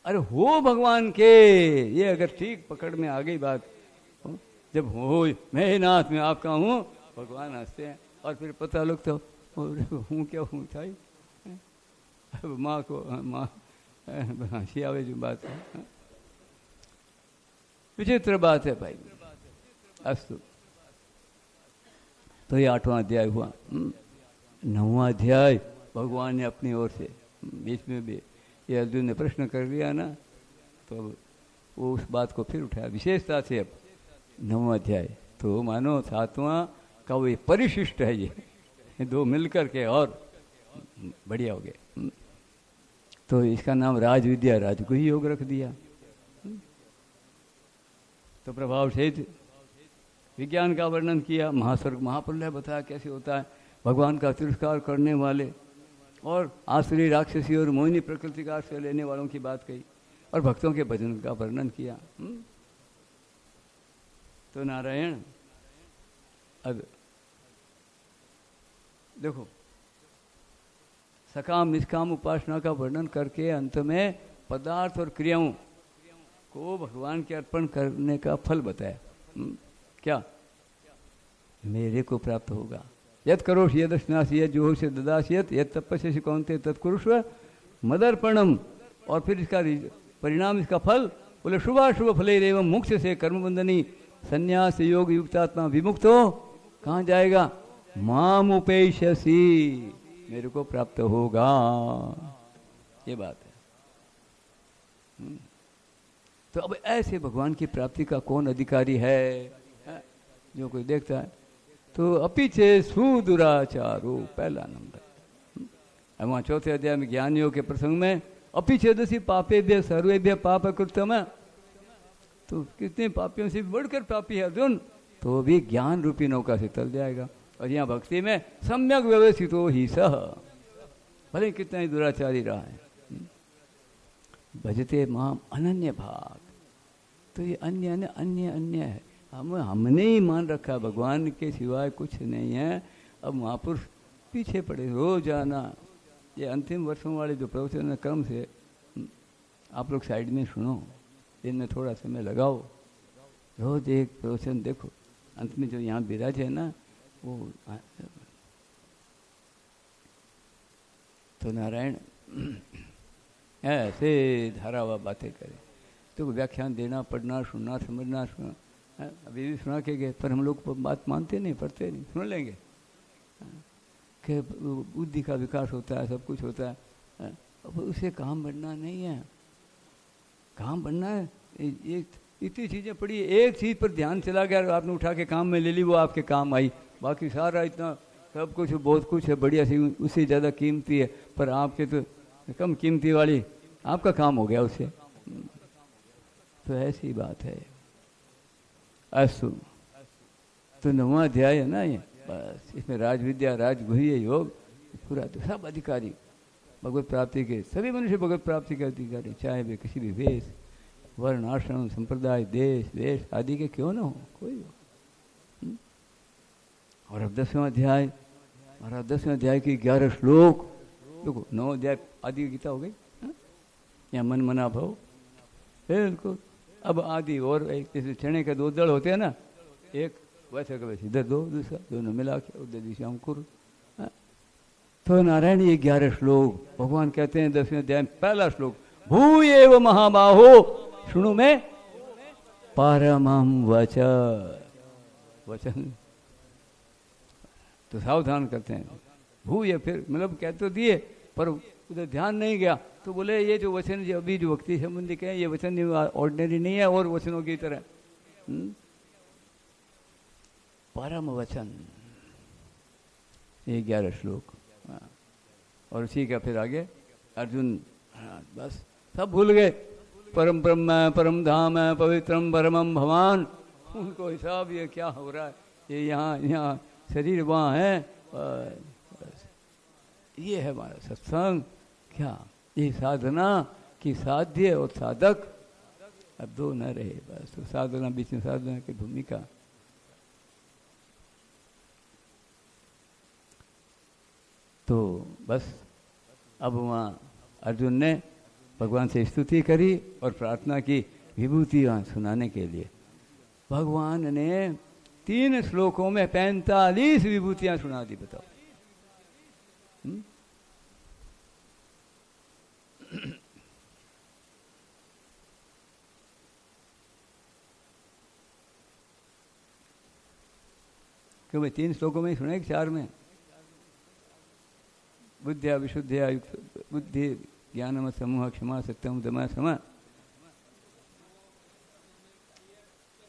S2: अरे हो भगवान के, ये अगर ठीक पकड़ में आ गई बात, जब हो मैं नाथ में आपका हूँ, भगवान हंसते हैं। और फिर पता लोग तो हूँ क्या हूँ था ही। अब माँ को माँ हंसी आवे जो बात है, विचित्र बात है भाई। अस्तु, तो ये 8वां अध्याय हुआ। 9वां अध्याय भगवान ने अपनी ओर से, बीच में भी ये अर्जुन ने प्रश्न कर लिया ना, तो वो उस बात को फिर उठाया विशेषता से। अब 9वां अध्याय तो मानो 7वां का वो परिशिष्ट है, ये दो मिलकर के और बढ़िया हो गए। तो इसका नाम राजविद्या राजगुह्य योग रख दिया। तो प्रभाव सहित विज्ञान का वर्णन किया, महास्वर्ग महाप्रलय बताया कैसे होता है, भगवान का तिरस्कार करने वाले और आसुरी राक्षसी और मोहिनी प्रकृति का आश्रय लेने वालों की बात कही, और भक्तों के भजन का वर्णन किया। तो नारायण अब देखो, सकाम निष्काम उपासना का वर्णन करके अंत में पदार्थ और क्रियाओं को भगवान के अर्पण करने का फल बताया। क्या मेरे को प्राप्त होगा। यद करोषि यद स्नासि यद जुहोषि ददासि यद तपस्यसि कौन्तेय तत्कुरुष्व मदर्पणम। और फिर इसका परिणाम, इसका फल बोले शुभाशुभ फलैरेव मोक्ष से कर्मबंधनी संन्यास योग युक्तात्मा विमुक्त हो कहाँ जाएगा, माम उपेष्यसि, मेरे को प्राप्त होगा। ये बात है। तो अब ऐसे भगवान की प्राप्ति का कौन अधिकारी है, जो कोई देखता है तो अपीछे सुदुराचारो, पहला नंबर। अब वहाँ 4थे अध्याय में ज्ञान योग के प्रसंग में अपीछे दसी पापेभ्य सर्वेभ्य पाप कृतम, तो कितने पापियों से बढ़कर पापी है अर्जुन, तो भी ज्ञान रूपी नौका से तल जाएगा। और यहाँ भक्ति में सम्यक व्यवस्थित हो ही सह, भले कितना ही दुराचारी रहा है, भजते माम अनन्य भाग। तो ये अन्य अन्य अन्य है, हमने ही मान रखा भगवान के सिवाय कुछ नहीं है। अब महापुरुष पीछे पड़े रोजाना। ये अंतिम वर्षों वाले जो प्रवचन क्रम से आप लोग साइड में सुनो, इनमें थोड़ा समय लगाओ, रोज एक प्रवचन देखो। अंत में जो यहाँ विराज है ना वो, तो नारायण ऐसे धारावार बातें करे, तो व्याख्यान देना, पढ़ना, सुनना, समझना, सुना। अभी भी सुना के गए, पर हम लोग बात मानते नहीं, पढ़ते नहीं। सुन लेंगे कि बुद्धि का विकास होता है, सब कुछ होता है, अब उसे काम बढ़ना नहीं है। काम बढ़ना है, ये इतनी चीज़ें पड़ी, एक चीज़ पर ध्यान चला गया, आपने उठा के काम में ले ली, वो आपके काम आई। बाकी सारा इतना सब कुछ बहुत कुछ है, बढ़िया सी, उससे ज़्यादा कीमती है, पर आपके तो कम कीमती वाली आपका काम हो गया उससे। तो ऐसी बात है। अस्तु, तो 9वां अध्याय है ना ये, बस इसमें राजविद्या राजगुह्य योग पूरा, तो सब अधिकारी भगवत प्राप्ति के, सभी मनुष्य भगवत प्राप्ति के अधिकारी, चाहे वे किसी भी वेश, वर्ण, आश्रम, संप्रदाय, देश वेश आदि के क्यों ना हो, कोई हो। और अब 10वां अध्याय, और अब 10वें अध्याय की 11 श्लोक देखो। 9 अध्याय आदि गीता हो गई, या मन मना भाव बिल्कुल। अब आदि और एक जैसे चने के 2 दल होते हैं ना, एक वैसे का वैसे, इधर 2, दूसरा, दोनों मिला के उधर दिशा अंकुर। तो नारायण ये 11 श्लोक भगवान कहते हैं 10वें अध्याय पहला श्लोक, भूयेव महाबाहो सुनो में परमं वचन। तो सावधान करते हैं, भूय फिर मतलब कह तो दिए पर उधर ध्यान नहीं गया, तो बोले ये जो वचन जो अभी जो भक्ति संबंधी कहें, ये वचन ऑर्डिनरी नहीं है और वचनों की तरह परम वचन। ये 11 श्लोक, और उसी का फिर आगे अर्जुन बस सब भूल गए। परम ब्रह्म परम धाम पवित्रम परमम भवान उनको हिसाब ये क्या हो रहा है, ये यहाँ यहाँ शरीर वहाँ है, ये है हमारा सत्संग। क्या ये साधना की साध्य और साधक अब दो न रहे, बस तो साधना बीच में साधना की भूमिका। तो बस अब वहाँ अर्जुन ने भगवान से स्तुति करी और प्रार्थना की विभूति वहाँ सुनाने के लिए। भगवान ने 3 श्लोकों में 45 विभूतियां सुना दी, बताओ। क्यों भाई 3 श्लोकों में ही सुने कि 4 में? बुद्धिया विशुद्धिया युक्त बुद्धि ज्ञानम समूह क्षमा सत्यम दमा समा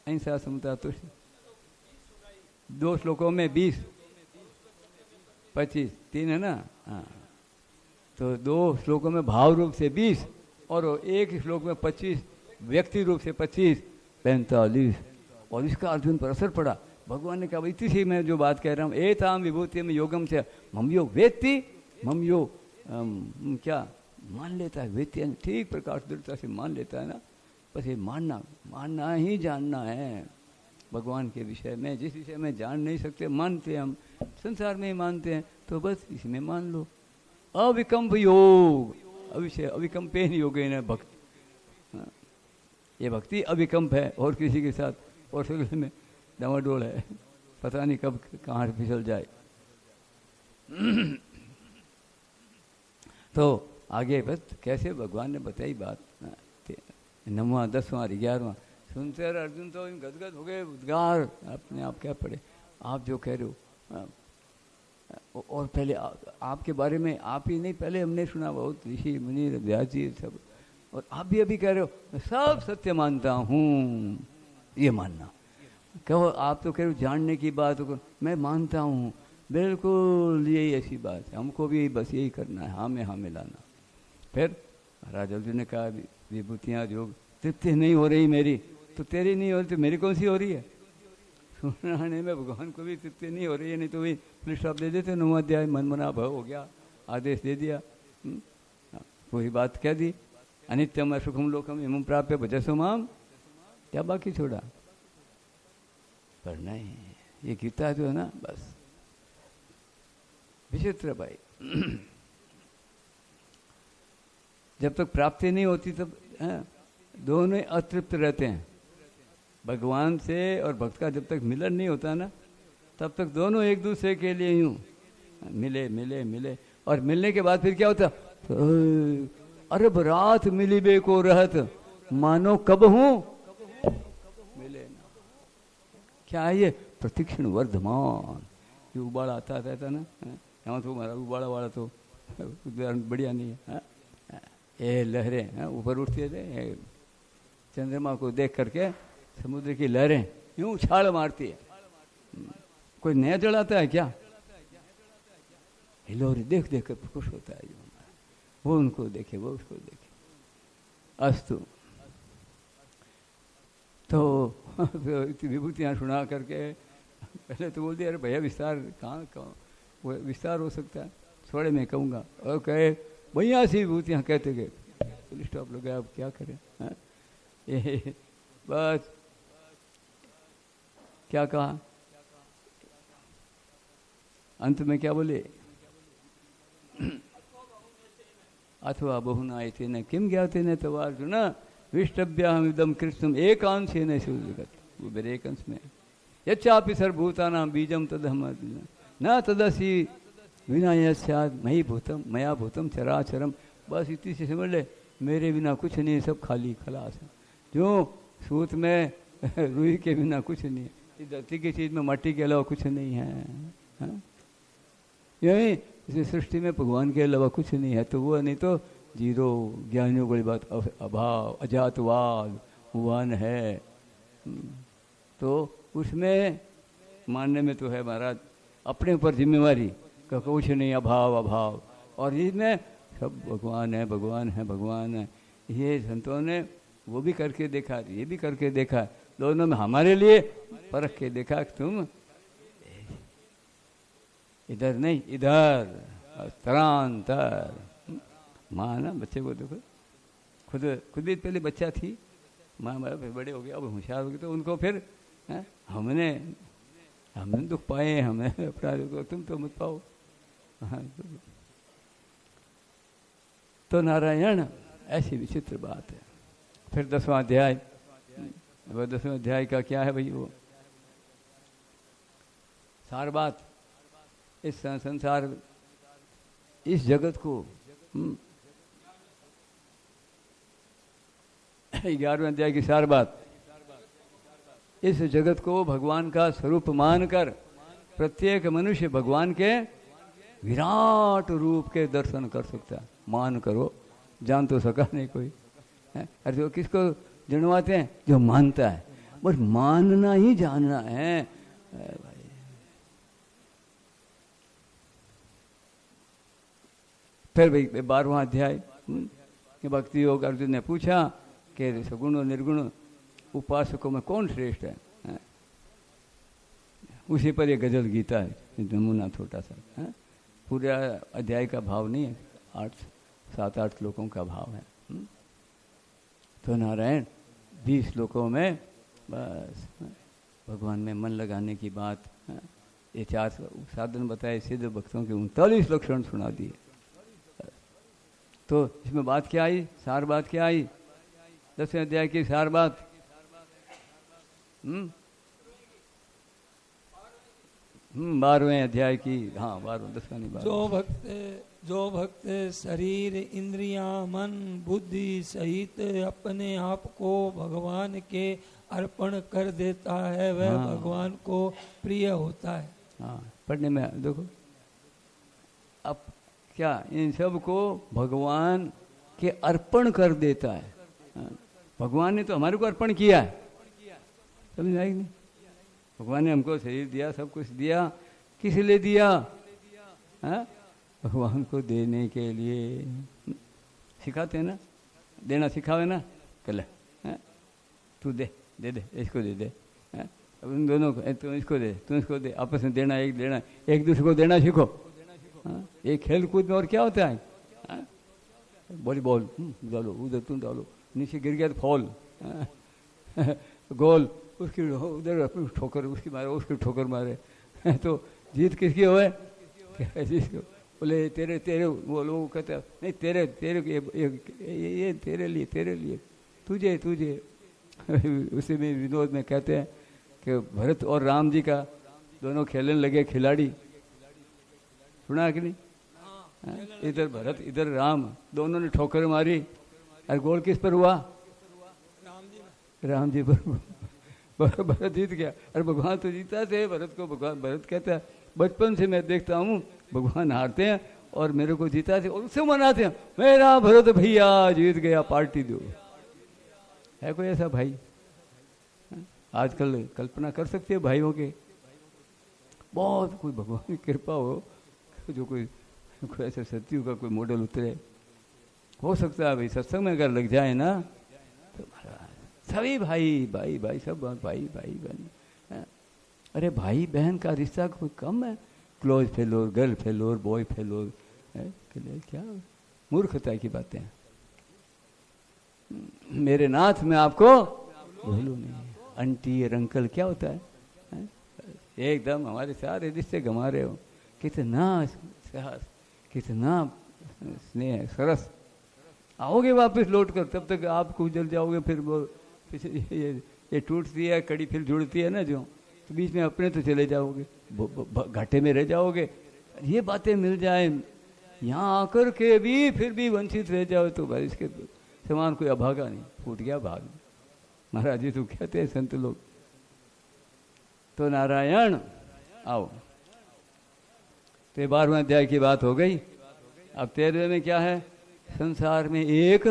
S2: अहिंसा समता तुष्ट। 2 श्लोकों में 20 25 3 है ना, हाँ। तो 2 श्लोकों में भाव रूप से 20 और 1 श्लोक में 25 व्यक्ति रूप से 25 45। और इसका अर्जुन पर असर पड़ा। भगवान ने कहा इसी से मैं जो बात कह रहा हूँ, एताम विभूति में योगम से मम यो वेत्ति मम यो क्या मान लेता है, वेत्ति ठीक प्रकार दृढ़ता से मान लेता है ना। बस ये मानना ही जानना है भगवान के विषय में। जिस विषय में जान नहीं सकते मानते हम, संसार में ही मानते हैं, तो बस इसमें मान लो। अविकम्प योग, अविषय अविकम्पेन योगेन भक्ति, ये भक्ति अविकम्प है और किसी के साथ और सगले में डमाडोल है, पता नहीं कब कहाँ फिसल जाए। तो आगे बस कैसे भगवान ने बताई बात, 9वां 10वां 11वां सुनते रहे अर्जुन तो गदगद हो गए, उद्गार अपने आप क्या पड़े। आप जो कह रहे हो और पहले आपके बारे में आप ही नहीं, पहले हमने सुना बहुत, ऋषि मुनि व्यास जी सब, और आप भी अभी कह रहे हो मैं सब सत्य मानता हूँ। ये मानना कहो, आप तो कह रहे हो जानने की बात हो, मैं मानता हूँ, बिल्कुल यही ऐसी बात है, हमको भी बस यही करना है, हाँ में लाना। फिर महाराज अर्जुन ने कहा विभूतियाँ जो तृप्ति नहीं हो रही मेरी, तो तेरी नहीं हो रही तो मेरी कौन सी हो रही है? सुनाने में भगवान को भी तृप्ति नहीं हो रही है, नहीं तो भी पुलिस स्टॉप दे देते, 9वां अध्याय मन मना भव हो गया, आदेश दे दिया, वही बात कह दी। अनित्यम सुखम लोकम एवं प्राप्य भजसो माम, क्या बाकी छोड़ा? पर नहीं, ये गीता जो है ना, बस विचित्र भाई। जब तक प्राप्ति नहीं होती तब दोनों अतृप्त रहते हैं। भगवान से और भक्त का जब तक मिलन नहीं होता ना, तब तक दोनों एक दूसरे के लिए यूं मिले मिले मिले, और मिलने के बाद फिर क्या होता? तो अरब रात मिली बे को रहत, मानो कब हूं मिले ना। क्या है ये? प्रतिक्षण वर्धमान। ये उबाल आता रहता ना, यहाँ तो हमारा उबाड़ा वाला तो उदाहरण बढ़िया नहीं है। ये लहरें ऊपर उठती थे, चंद्रमा को देख करके समुद्र की लहरें यूं उछाल मारती है। कोई नया जलाता है क्या? हिलोरी देख देख कर खुश होता है, वो उनको देखे, वो उसको देखे। अस्तु, तो विभूतियाँ सुना करके पहले तो बोल दिया अरे भैया विस्तार कहाँ वो विस्तार हो सकता है, थोड़े मैं कहूँगा। और कहे भैया सी विभूतियाँ कहते गए, पुलिस स्टॉप लगे, अब क्या करें? ये बस क्या कहा अंत में, क्या बोले? अथवा बहुना इति न किम ज्ञाते न तव अर्जुन विष्टभ्याम इदम कृष्णम एकांशेन सुजगत। वो मेरे एक अंश में यच्चापि सर्वभूतानां बीजम तदहम न तदसि विना यस्यात् मयि भूतम मया भूतम चराचरम। बस इतनी से समझ ले, मेरे बिना कुछ नहीं, सब खाली खलास है। जो सूत में रुई के बिना कुछ नहीं है, इस धरती की चीज में मट्टी के अलावा कुछ नहीं है। यही इस सृष्टि में भगवान के अलावा कुछ नहीं है, तो वो नहीं तो जीरो। ज्ञानियों की बात अभाव अजातवाद वन है, तो उसमें मानने में तो है महाराज अपने ऊपर जिम्मेवारी का कुछ नहीं, अभाव अभाव, और इसमें सब भगवान है भगवान है भगवान है। ये संतों ने वो भी करके देखा, ये भी करके देखा, दोनों में हमारे लिए परख के देखा कि तुम इधर नहीं, इधर तरांतर। माँ ना बच्चे को देखो, खुद ही पहले बच्चा थी, माँ बाप फिर बड़े हो गए, अब होशियार हो गए, तो उनको फिर हमने दुख पाए, हमें अपराध को, तुम तो मत पाओ। तो नारायण ऐसी विचित्र बात है। फिर 10वां अध्याय, 10वें अध्याय का क्या है भाई? वो सार बात, इस संसार, इस जगत को 11वें अध्याय की सार बात, इस जगत को भगवान का स्वरूप मानकर प्रत्येक मनुष्य भगवान के विराट रूप के दर्शन कर सकता है। मान करो, जान तो सका नहीं कोई है? अरे जो किसको जन्माते हैं? जो मानता है, बस मानना ही जानना है भाई। फिर भाई 12वां अध्याय भक्ति योग, अर्जुन ने पूछा कि सगुण और निर्गुण उपासकों में कौन श्रेष्ठ है? उसी पर ये गजल गीता है, नमूना छोटा सा है, पूरा अध्याय का भाव नहीं है, 7-8 श्लोकों का भाव है। तो नारायण 20 श्लोकों में बस भगवान में मन लगाने की बात, ये 4 साधन बताए, सिद्ध भक्तों के 39 लक्षण सुना दिए। तो इसमें बात क्या आई? सार बात क्या आई? 10वें अध्याय की सार बात, 12वें अध्याय की, हाँ 12वें 10वां नहीं 12।
S1: जो भक्त शरीर इंद्रियां मन बुद्धि सहित अपने आप को भगवान के अर्पण कर देता है, वह भगवान को प्रिय होता है।
S2: हाँ, पढ़ने में देखो, अब क्या इन सब को भगवान के अर्पण कर देता है। भगवान ने तो हमारे को अर्पण किया है, समझ आएगी नहीं? भगवान ने हमको शरीर दिया, सब कुछ दिया, किस लिए दिया? भगवान को देने के लिए। सिखाते हैं ना, देना सिखावे ना, कल तू दे इसको दे अब उन दोनों को, तुम इसको दे, तुम इसको दे, आपस में देना, एक दूसरे को देना सीखो। एक खेल कूद में और क्या होता है? वॉलीबॉल डालो, उधर तुम डालो, नीचे गिर गया तो फॉल, गोल, उसकी उधर अपनी ठोकर उसकी मारे, उसकी ठोकर मारे, तो जीत किसकी होए? जिसको बोले तेरे वो लोग कहते हैं नहीं, तेरे ये तेरे लिए तुझे उसी में विनोद में कहते हैं कि भरत और राम जी का दोनों खेलने लगे खिलाड़ी, सुना कि नहीं? इधर भरत इधर राम, दोनों ने ठोकर मारी, और गोल किस पर हुआ? राम जी पर। भरत जीत गया, अरे भगवान तो जीता थे भरत को। भरत कहता है बचपन से मैं देखता हूँ भगवान हारते हैं और मेरे को जीता थे, और उससे मनाते हैं, मेरा भरत भैया जीत गया, पार्टी दो। है कोई ऐसा भाई? आजकल कल्पना कर सकते हो भाइयों के? बहुत कोई भगवान की कृपा हो, जो कोई ऐसे सत्युग का कोई मॉडल उतरे, हो सकता है भाई सत्संग में अगर लग जाए ना तो सभी भाई सब भाई बहन। अरे भाई बहन का रिश्ता कोई कम है? Close failure, girl failure, boy failure, क्या मूर्खता की बातें हैं। मेरे नाथ में आपको भूलू नहीं, आंटी और अंकल क्या होता है? एकदम हमारे सारे रिश्ते गंवा रहे हो। कितना साहस, कितना स्नेह, सरस। आओगे वापस लौट कर, तब तक आप गुजर जाओगे। फिर वो ये टूटती है कड़ी, फिर जुड़ती है ना जो, तो बीच में अपने तो चले जाओगे, घाटे में रह जाओगे। ये बातें मिल जाए यहाँ आकर के भी, फिर भी वंचित रह जाओ तो भाई इसके समान कोई अभागा नहीं। फूट गया भाग, महाराज जी तो कहते हैं संत लोग। तो नारायण आओ, तो 12वें अध्याय की बात हो गई। अब 13वें में क्या है? संसार में एक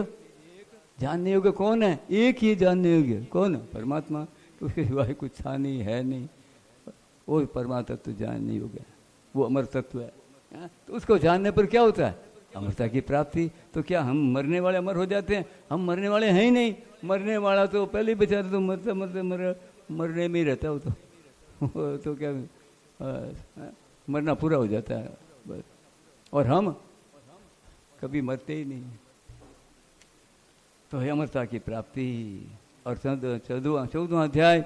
S2: जानने योग्य कौन है? एक ही जानने योग्य कौन है? परमात्मा। तो उसके सिवाय कुछ था नहीं, है नहीं। वो परमात्मा तत्व जानने योग्य है, वो अमर तत्व है। तो उसको जानने पर क्या होता है? अमरता की प्राप्ति। तो क्या हम मरने वाले अमर हो जाते हैं? हम मरने वाले हैं ही नहीं। मरने वाला तो पहले ही बेचारा तो मरने में ही रहता है वो तो क्या मरना पूरा हो जाता है बस। और हम कभी मरते ही नहीं। तो है अमरता की प्राप्ति। और 14वां अध्याय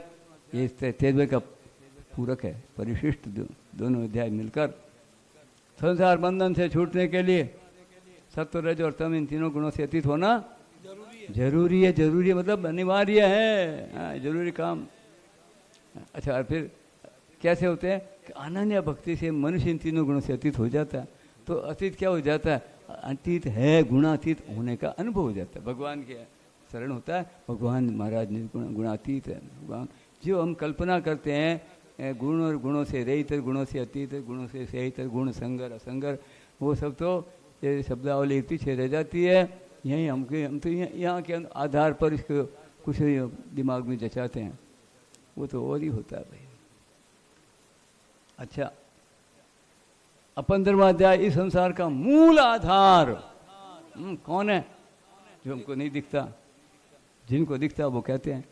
S2: ये 13वें का पूरक है, परिशिष्ट दोनों अध्याय मिलकर संसार बंधन से छूटने के लिए सत्व रज और तम इन तीनों गुणों से अतीत होना जरूरी है। जरूरी है मतलब अनिवार्य है, जरूरी काम। अच्छा, और फिर कैसे होते हैं कि अनन्य भक्ति से मनुष्य इन तीनों गुणों से अतीत हो जाता है। तो अतीत क्या हो जाता है? अतीत है, गुणातीत होने का अनुभव हो जाता है। भगवान के शरण होता है, भगवान महाराज निर्गुण गुणातीत है। भगवान जो हम कल्पना करते हैं गुण और गुणों से रहित, गुणों से अतीत, गुणों से सहित, गुण संगर असंगर, वो सब तो ये शब्दावली पीछे रह जाती है। यहीं हम तो यहाँ के आधार पर इसको कुछ दिमाग में जचाते हैं, वो तो और ही होता है भाई। अच्छा, 15वां अध्याय इस संसार का मूल आधार कौन है? जो हमको नहीं दिखता, जिनको दिखता वो कहते हैं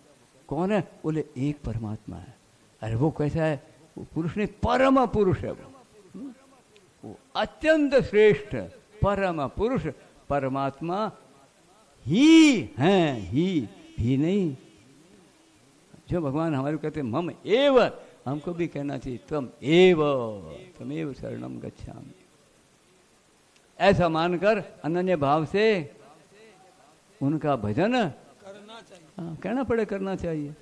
S2: कौन है? बोले एक परमात्मा है। अरे वो कैसा है? वो पुरुष नहीं, परम पुरुष है वो अत्यंत श्रेष्ठ परम पुरुष परमात्मा ही है, ही नहीं। जो भगवान हमारे कहते हैं मम एव, हमको भी कहना चाहिए तमेव शरणम गच्छामि। ऐसा मानकर अनन्य भाव से उनका भजन
S1: करना चाहिए।
S2: हाँ, कहना पड़े, करना चाहिए।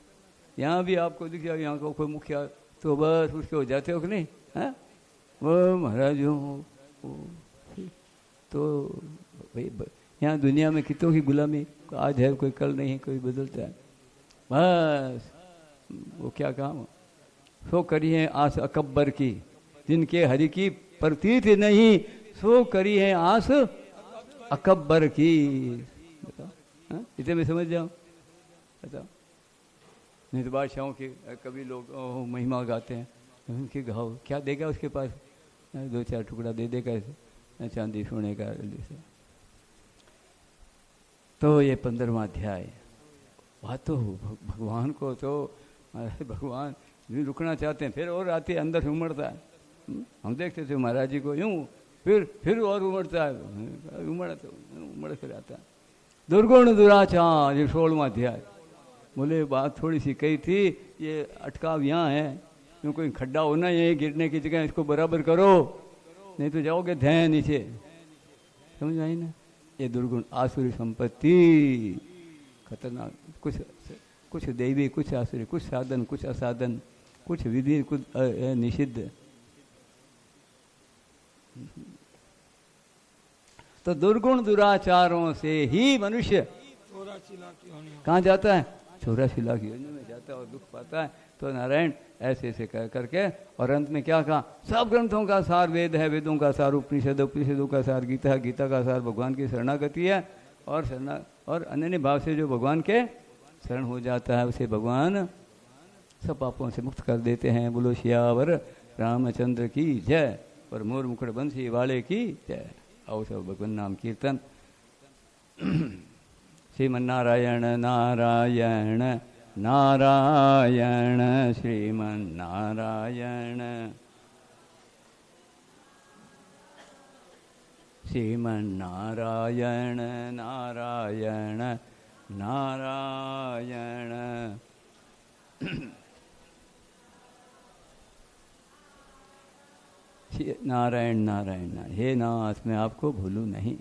S2: यहाँ भी आपको दिख जाए, यहाँ को कोई मुखिया तो बस उसके हो जाते हो कि नहीं? है वो महाराज हो तो भाई यहाँ दुनिया में कितनों की गुलामी, आज है कोई कल नहीं, कोई बदलता है बस। वो क्या काम? सो करिए आस अकब्बर की, जिनके हरि की प्रतीत नहीं, सो करी है आस अकब्बर की। बताओ, इतने में समझ जाओ। बताओ, नहीं तो बादशाहों की कभी लोग महिमा गाते हैं, उनके गाओ, क्या देगा उसके पास? 2-4 टुकड़ा दे देगा चांदी सोने का से। तो ये 15वां अध्याय बात तो भगवान को तो भगवान रुकना चाहते हैं, फिर और आते हैं, अंदर से उमड़ता है। हम देखते थे महाराज जी को यूं, फिर और उमड़ता है, उमड़ कर आता है। दुर्गुण दुराचार, ये 16वां अध्याय। बोले बात थोड़ी सी कही थी, ये अटकाव यहाँ है, क्यों कोई खड्डा होना, ये गिरने की जगह इसको बराबर करो, नहीं तो जाओगे धैं नीचे। समझ आई ना? ये दुर्गुण आसुरी संपत्ति खतरनाक, कुछ दैवी, कुछ आसुरी, कुछ साधन, कुछ असाधन, कुछ विधि, कुछ निषिद्ध। तो दुर्गुण दुराचारों से ही मनुष्य
S1: 84 लाख योनियों
S2: कहाँ जाता है? 84 लाख योनियों में जाता है और दुख पाता है। तो नारायण ऐसे ऐसे कह करके और अंत में क्या कहा? सब ग्रंथों का सार वेद है, वेदों का सार उपनिषद, उपनिषदों का सार गीता है, गीता का सार भगवान की शरणागति है। और अनन्य भाव से जो भगवान के शरण हो जाता है, उसे भगवान सब पापों से मुक्त कर देते हैं। बोलो सियावर रामचंद्र की जय और मोर मुकुट बंसी वाले की जय। आओ सब भगवान नाम कीर्तन। श्रीमन्नारायण नारायण नारायण श्रीमन्नारायण श्रीमन्नारायण नारायण नारायण। नारायण नारायण, हे नाथ मैं आपको भूलूं नहीं।